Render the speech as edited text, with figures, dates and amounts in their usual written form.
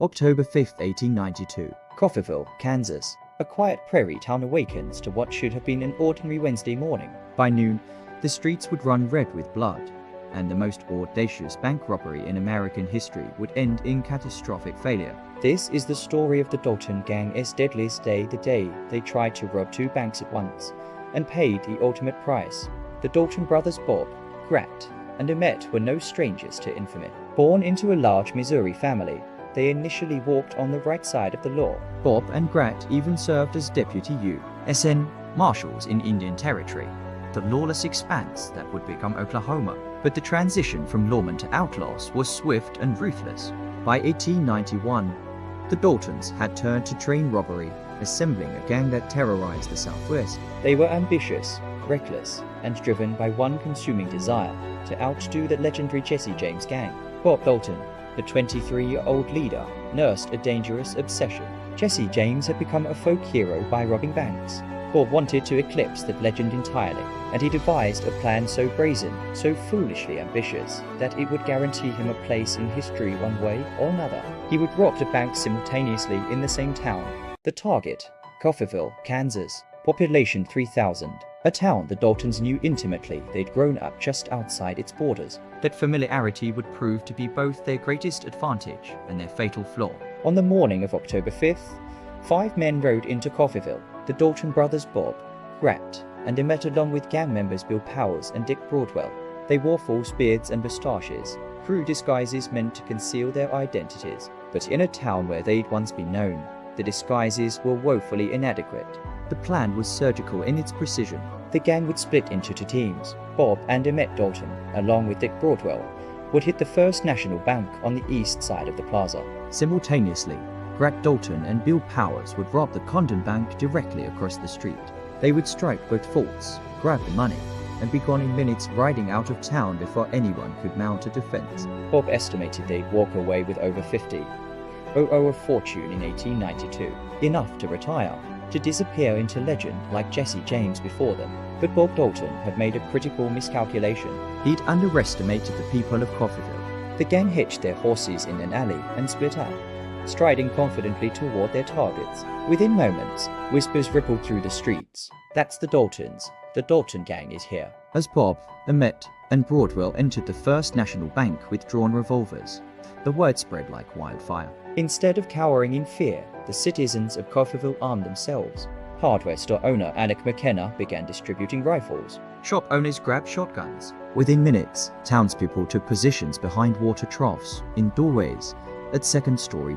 October 5, 1892. Coffeyville, Kansas. A quiet prairie town awakens to what should have been an ordinary Wednesday morning. By noon, the streets would run red with blood, and the most audacious bank robbery in American history would end in catastrophic failure. This is the story of the Dalton gang's deadliest day, the day they tried to rob two banks at once, and paid the ultimate price. The Dalton brothers Bob, Grat, and Emmett were no strangers to infamy. Born into a large Missouri family, they initially walked on the right side of the law. Bob and Grat even served as deputy U.S.N. marshals in Indian Territory, the lawless expanse that would become Oklahoma. But the transition from lawmen to outlaws was swift and ruthless. By 1891, the Daltons had turned to train robbery, assembling a gang that terrorized the Southwest. They were ambitious, reckless, and driven by one consuming desire to outdo the legendary Jesse James gang. Bob Dalton, the 23-year-old leader, nursed a dangerous obsession. Jesse James had become a folk hero by robbing banks. Bob wanted to eclipse that legend entirely, and he devised a plan so brazen, so foolishly ambitious, that it would guarantee him a place in history one way or another. He would rob the banks simultaneously in the same town. The target, Coffeyville, Kansas. Population 3,000. A town the Daltons knew intimately. They'd grown up just outside its borders. That familiarity would prove to be both their greatest advantage and their fatal flaw. On the morning of October 5th, 5 men rode into Coffeyville. The Dalton brothers Bob, Grat, and Emmett, along with gang members Bill Powers and Dick Broadwell. They wore false beards and moustaches, crude disguises meant to conceal their identities. But in a town where they'd once been known, the disguises were woefully inadequate. The plan was surgical in its precision. The gang would split into 2 teams. Bob and Emmett Dalton, along with Dick Broadwell, would hit the First National Bank on the east side of the plaza. Simultaneously, Grat Dalton and Bill Powers would rob the Condon Bank directly across the street. They would strike both forts, grab the money, and be gone in minutes, riding out of town before anyone could mount a defense. Bob estimated they'd walk away with over 50. A fortune in 1892, enough to retire, to disappear into legend like Jesse James before them. But Bob Dalton had made a critical miscalculation. He'd underestimated the people of Coffeyville. The gang hitched their horses in an alley and split up, striding confidently toward their targets. Within moments, whispers rippled through the streets. "That's the Daltons. The Dalton gang is here." As Bob, Emmett, and Broadwell entered the First National Bank with drawn revolvers, the word spread like wildfire. Instead of cowering in fear, the citizens of Coffeyville armed themselves. Hardware store owner Alec McKenna began distributing rifles. Shop owners grabbed shotguns. Within minutes, townspeople took positions behind water troughs, in doorways, at second-story